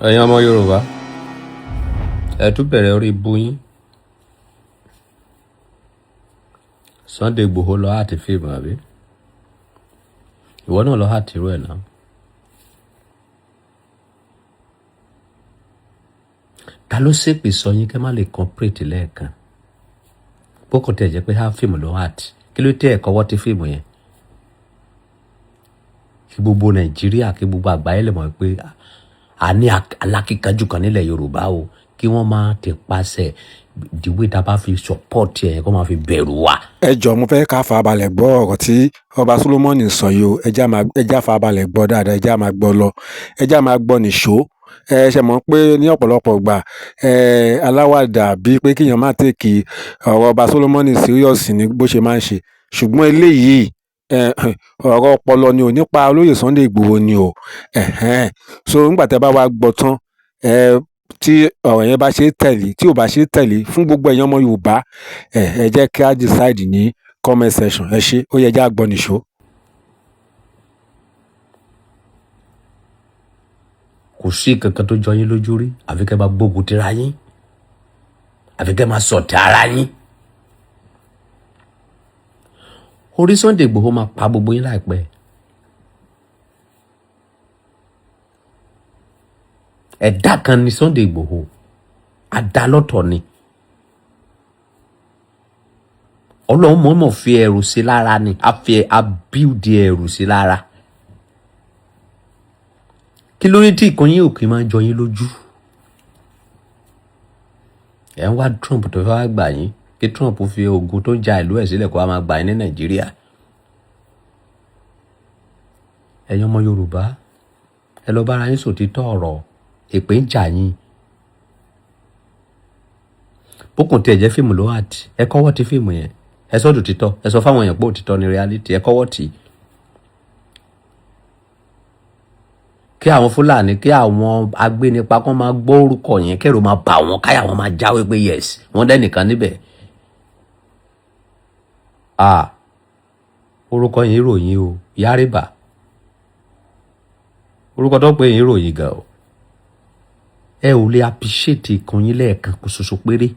ẹ̀yin ọmọ Yorùbá ẹ tún bẹ̀rẹ̀ orí ibú yín. Sunday Igboho lọ àti fíìmù àbí ìwọ náà lọ àti irú ẹ̀ náà. Ta ló ṣèpè sọ yín kẹ́ má lè complete lẹ́ẹ̀kan bókò tẹ̀ jẹ́ pé ha fíìmù lọ àti kí ló tẹ́ ẹ̀ kọ́wọ́ tí fíìmù yẹn kí gbogbo Nàìjíríà kí gbogbo àgbáyé lè mọ̀ pé a ní alákìkanjú kan nílẹ̀ Yorùbá o kí wọ́n máa ti pàṣẹ ìdíwé tá a bá fi support ẹ̀ kó máa fi bẹ̀rù wa. ẹ jọ̀ọ́ mo fẹ́ ká farabalẹ̀ gbọ́ ọ̀rọ̀ tí Oba Solomoni sọ yìí o ẹjá farabalẹ̀ gbọ́ dáadáa ẹjá máa gbọ́ lọ ẹjá máa gbọ́ nìṣó ẹ ṣe mọ̀ pé ní ọ̀pọ̀lọpọ̀ gbà aláwàdà bíi pé kíyàn má tèkì ọ̀rọ̀ Oba Solomoni serious ní bó ṣe máa ń ṣe ṣùgbọ́n eléyìí ọ̀rọ̀ ọpọlọ ni ò nípa olóyè Sunday Igboho ni o so nígbà tẹ́ bá wá gbọ́ tán tí ọ̀rọ̀ yẹn bá ṣe tẹ̀lé tí ò bá ṣe tẹ̀lé fún gbogbo ẹ̀yàn ọmọ Yorùbá ẹ jẹ́ kí á decide ní comment section ẹ ṣé ó yẹ já gbọ́ nìṣó. kò sí kankan tó jọ yín lójú rí àfi kẹ́ bá gbógun tira yín àfi kẹ́ máa sọ̀tẹ̀ ara yín. orí Sunday Igboho máa pa gbogbo yín láìpẹ́. ẹ̀dá kan ni Sunday Igboho adalọ́tọ̀ ni Ọlọ́run mọ̀ọ́mọ̀ fi ẹ̀rù sí lára ni a build ẹ̀rù sí lára. kí ló ní tí ìkànnì òkè máa ń jọ yín lójú. ẹ̀ ń wá Trump tó fẹ́ wá gbà yín kí Trump fi ogun tó ń ja ìlú ẹ̀ sílẹ̀ kó wá máa gbà yín ní Nàìjíríà. ẹ̀yin ọmọ Yorùbá ẹ lọ bára yín sòtítọ́ ọ̀rọ̀ èpè ń jà yín. bókun tí ẹ jẹ́ fíìmù ló wà tí ẹ kọ́wọ́ ti fíìmù yẹn ẹ sọ òtítọ́ ẹ sọ fáwọn èèyàn pé òtítọ́ ni reality ẹ kọ́wọ́ tì í. kí àwọn Fúlàní kí àwọn agbénipa kan máa gbọ́ orúkọ yẹn kẹ́rù máa bà wọ́n káyà wọn máa jáwé pé yes wọ́n dẹ́nìkan níbẹ̀. orúkọ yẹn ìròyìn o Yárìbà orúkọ tó pé yẹn ìròyìn gan o. ẹ ò lè appreciate ìkan yín lẹ́ẹ̀kan kó ṣoṣo péré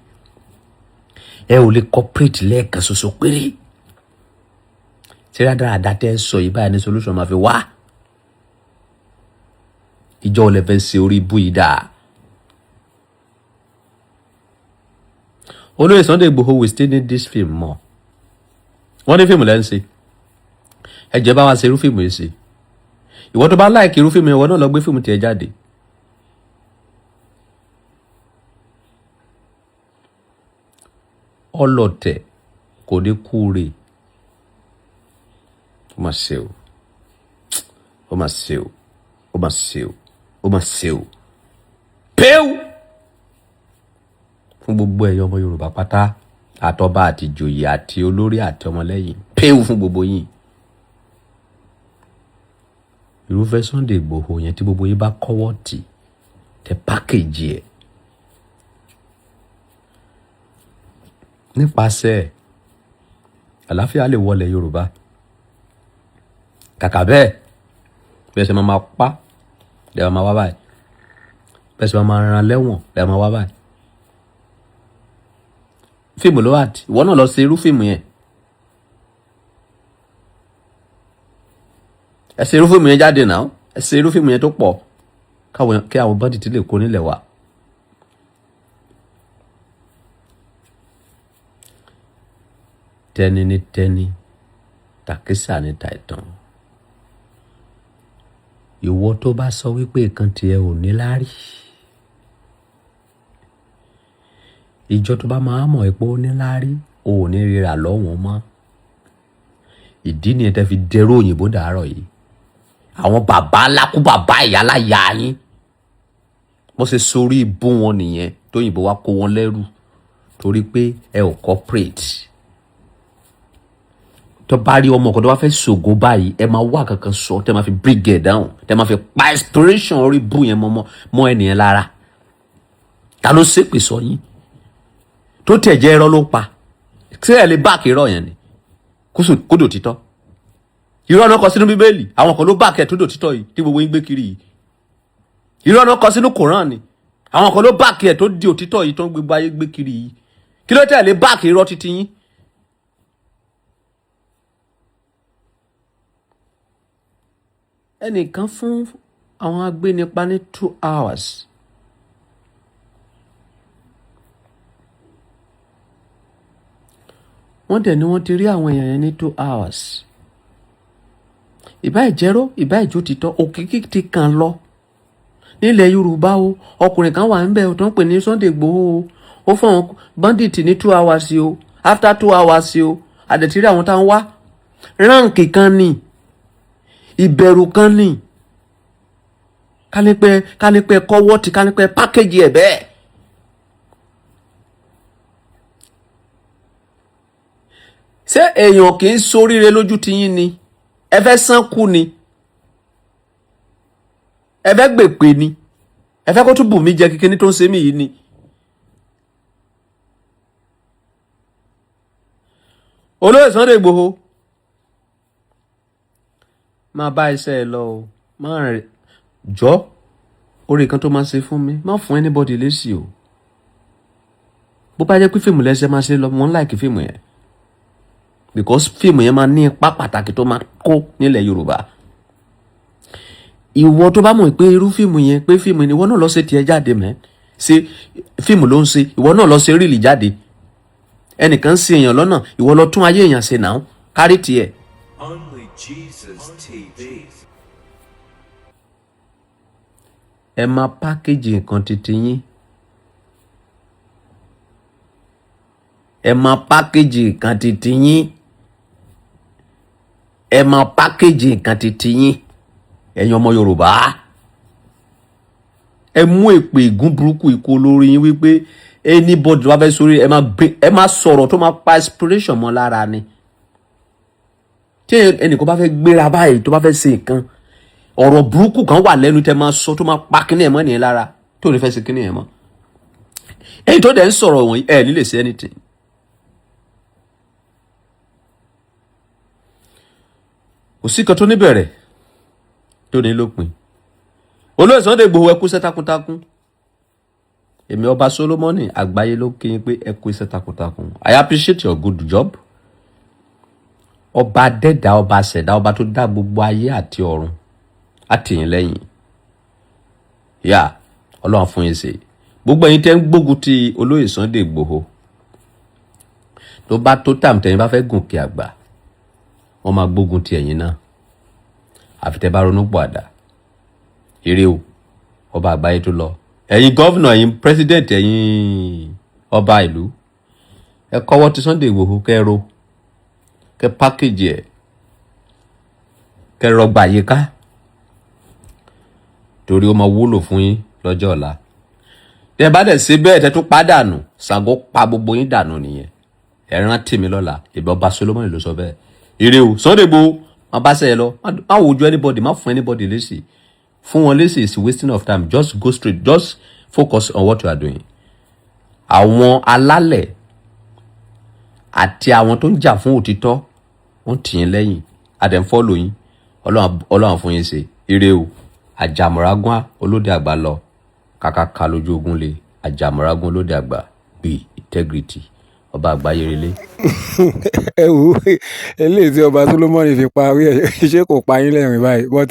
ẹ ò lè cooperate lẹ́ẹ̀kan ṣoṣo péré tí rádaràdà tẹ́ ẹ sọ yìí báyìí ní solution máa fi wá ìjọ ò lè fẹ́ ṣe orí ibú yìí dáa. olóyè Sunday Igboho we still need this film more. wọ́n ní fíìmù lẹ́ ń ṣe ẹ jẹ́ bá wa ṣe irú fíìmù yìí ṣe ìwọ tó bá láìkì irú fíìmù yẹn ìwọ náà lọ gbé fíìmù tiẹ̀ jáde. ọlọ̀tẹ̀ kò ní kúure ó mà ṣe o ó mà ṣe o ó mà ṣe o ó mà ṣe o péw fún gbogbo ẹ̀yọ́ ọmọ Yorùbá pátá àtọba àti ìjòyè àti olórí àti ọmọlẹ́yìn péw fún gbogbo yín. irúfẹ́ Sunday Igboho yẹn tí gbogbo yín bá kọ́wọ́ tì tẹ pákéjì ẹ̀ nípasẹ̀ àlàáfíà lè wọlé Yorùbá. kàkà bẹ́ẹ̀ bẹ́ẹ̀ sẹ máa pa lẹ́wọ̀n máa wá báyìí bẹ́ẹ̀ sẹ máa ran lẹ́wọ̀n lẹ́wọ̀n máa wá báyìí. fíìmù ló wà tí ìwọ náà lọ ṣe irú fíìmù yẹn ẹ ṣe irú fíìmù yẹn jáde náà ẹ ṣe irú fíìmù yẹn tó pọ̀ kí àwọn bọ́dì tí lè kó nílẹ̀ wá. tẹ́ni ní tẹ́ni tàkísà ní tàìtàn. ìwọ tó bá sọ wípé nǹkan tiẹ̀ ò ní láárí ìjọ tó bá máa mọ̀ pé ó ní láárí ò ní ríra lọ́wọ́n mọ́. ìdí nìyẹn tẹ́ fi dẹrú òyìnbó dàárọ̀ yìí àwọn bàbá alákú bàbá ìyá láyà yín bó ṣe sórí ibú wọn nìyẹn tóyìnbó wá kó wọn lẹ́rù torí pé ẹ ò cooperate. tó bá rí ọmọ kan tó bá fẹ́ ṣògo báyìí ẹ máa wá kankan sọ tẹ́ máa fi bring it down tẹ́ máa fi pa inspiration orí bú yẹn mọ́ ẹnìyẹn lára. ta ló ṣépè sọ yín tó tẹ̀ jẹ́ irọ́ ló pa ṣé ẹ lè báàkì irọ́ yẹn ni kódò títọ́ irọ́ náà kọ sínú Bíbélì àwọn kan ló báàkì ẹ̀ tó dò títọ́ yìí tí gbogbo yín gbé kiri yìí irọ́ náà kọ sínú Quran ni àwọn kan ló báàkì ẹ̀ tó di òtítọ́ yìí tó ń gbogbo ayé gbé kiri yìí kí ló tẹ̀lé báàkì irọ́ títí yín. ẹnìkan fún àwọn agbénipa ní 2 hours. wọ́n dẹ̀ ni wọ́n ti rí àwọn èèyàn yẹn ní 2 hours. ìbá ìjẹ́rọ́ ìbá ìjó títọ́ òkìkí ti kàn lọ nílẹ̀ Yorùbá o ọkùnrin kan wà ń bẹ̀ tó ń pè ní Sunday Igboho o ó fún àwọn bandit ní 2 hours o after 2 hours o àdẹ̀tírí àwọn táwọn wá ránkì kan ní ìbẹ̀rù kan ní kánípẹ́ kọ́wọ́ ti kánípẹ́ pákéjì ẹ̀ bẹ́ẹ̀. ṣé èèyàn kì í ṣoríire lójú tiyín ni ẹ fẹ́ sánkú ni ẹ fẹ́ gbèpè ni ẹ fẹ́ kó tún bù mí jẹ kíkíní tó ń ṣe mí yìí ni. olóyè Sunday Igboho máa bá iṣẹ́ ẹ lọ o máa rìn jọ orí kan tó máa ṣe fún mi má fún anybody lésì o bó bá jẹ́ pé fíìmù lẹ́sẹ̀ máa ṣe lọ mo ń láìkí fíìmù yẹn because fíìmù yẹn máa ní ipa pàtàkì tó máa kó nílẹ̀ Yorùbá. ìwọ tó bá mọ̀ pé irú fíìmù yẹn pé fíìmù yẹn ìwọ náà lọ ṣe tiẹ̀ jáde mẹ́ ṣe fíìmù ló ń ṣe ìwọ náà lọ ṣe ríìlì jáde ẹnìkan ń ṣe èèyàn lọ́nà ìwọ lọ tún ayé èèyàn ṣe náà kárí tiẹ̀. Only Jesus TV. ẹ máa pákéjì nǹkan titi yín ẹ máa pákéjì nǹkan titi yín ẹ máa pákéjì nǹkan titi yín ẹ̀yin ọmọ Yorùbá ẹ mú èpè ìgún burúkú ikú olórí yín wípé anybody tó bá fẹ́ sórí ẹ máa sọ̀rọ̀ tó máa pa inspiration mọ́ lára ni tí ẹnìkan bá fẹ́ gbéra báyìí tó bá fẹ́ ṣe nǹkan ọ̀rọ̀ burúkú kan wà lẹ́nu tẹ́ máa sọ tó máa pa kíní ẹ̀ mọ́ nìyẹn lára tó ní fẹ́ ṣe kíní ẹ̀ mọ́ ẹ̀yin tó dẹ̀ ń sọ̀rọ̀ wọ̀nyí ẹ̀ ní lè ṣe anything. kò sí kan tó níbẹ̀rẹ̀ tó ní lópin olóyè Sunday Igboho ẹ kú iṣẹ́ takuntakun èmi Ọba Solomoni àgbáyé ló kí yín pé ẹ kú iṣẹ́ takuntakun I appreciate your good job ọba dẹ́dà ọba ṣẹ̀dá ọba tó dá gbogbo ayé àti ọ̀run àtìyìn lẹ́yìn yá ọlọ́run fún yín ṣe gbogbo ẹ̀yin tẹ́ ń gbógun ti olóyè Sunday Igboho tó bá tó tàm tẹ́yin bá fẹ́ gùnkè àgbà wọ́n máa gbógun ti ẹ̀yin náà àfi tẹ́ bá ronú pọ̀ àdá eré o ọba àgbáyé tó lọ ẹ̀yin gọ́vnà ẹ̀yin president ẹ̀yin ọba ìlú ẹ kọ́wọ́ ti Sunday Igboho kẹ́rọ kẹ́ pákéjì ẹ̀ kẹ́ rọgbà yíká torí ó máa wúlò fún yín lọ́jọ́ ọ̀la tẹ́ bá dẹ̀ ṣe bẹ́ẹ̀ tẹ́ tún pàdánù Ṣàngó pa gbogbo yín dànù nìyẹn ẹ rántí mi lọ́la ìbí Ọba Solomoni ló sọ bẹ́ẹ̀ ire o Sunday Igboho má bá ṣe ẹ lọ má wojú anybody má fún anybody lésì fún wọn lésì is wasting of time just go straight just focus on what you are doing. àwọn alálẹ̀ àti àwọn tó ń jà fún òtítọ́ wọ́n tì yín lẹ́yìn àdẹ̀fọ́lò yín ọlọ́run fún yín ṣe ire o àjàmọ̀rágún olóde àgbà lọ kàkàkà lójú ogun lè àjàmọ̀rágún olóde àgbà bí integrity ọba àgbáyé relé. ẹ wò eléyìí tí Ọba Solomoni fi parí ẹ ṣé kò pa yín lẹ́rìn báyìí but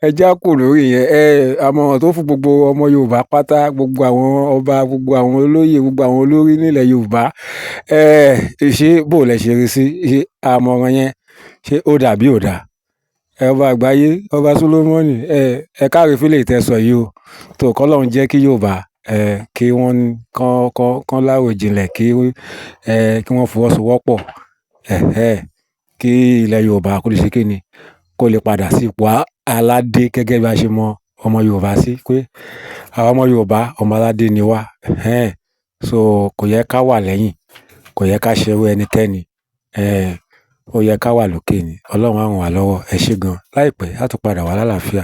ẹ já kù lórí yẹn àmọ̀ràn tó fún gbogbo ọmọ Yorùbá pátá gbogbo àwọn ọba gbogbo àwọn olóyè gbogbo àwọn olórí nílẹ̀ Yorùbá ṣé bó lẹ ṣe rí sí ṣe àmọ̀ràn yẹn ṣé ó dà bí ò dà ọba àgbáyé Ọba Solomoni ẹ káre fílẹ̀ ìtẹ̀sọ̀ yìí o tó kọ́lọ́run jẹ́ kí Yorùbá kí wọ́n kán láwòjinlẹ̀ kí wọ́n fọwọ́sowọ́pọ̀ kí ilẹ̀ Yorùbá kó lè ṣe kí ni kó lè padà sí ipò aládé gẹ́gẹ́ bí a ṣe mọ ọmọ Yorùbá sí pé àwọn ọmọ Yorùbá ọmọ aládé ni wá so kò yẹ ká wà lẹ́yìn kò yẹ ká ṣerú ẹnikẹ́ni ó yẹ ká wà lókè ni Ọlọ́run á ràn wá lọ́wọ́ ẹ ṣé gan láìpẹ́ á tún padà wá lálàáfíà.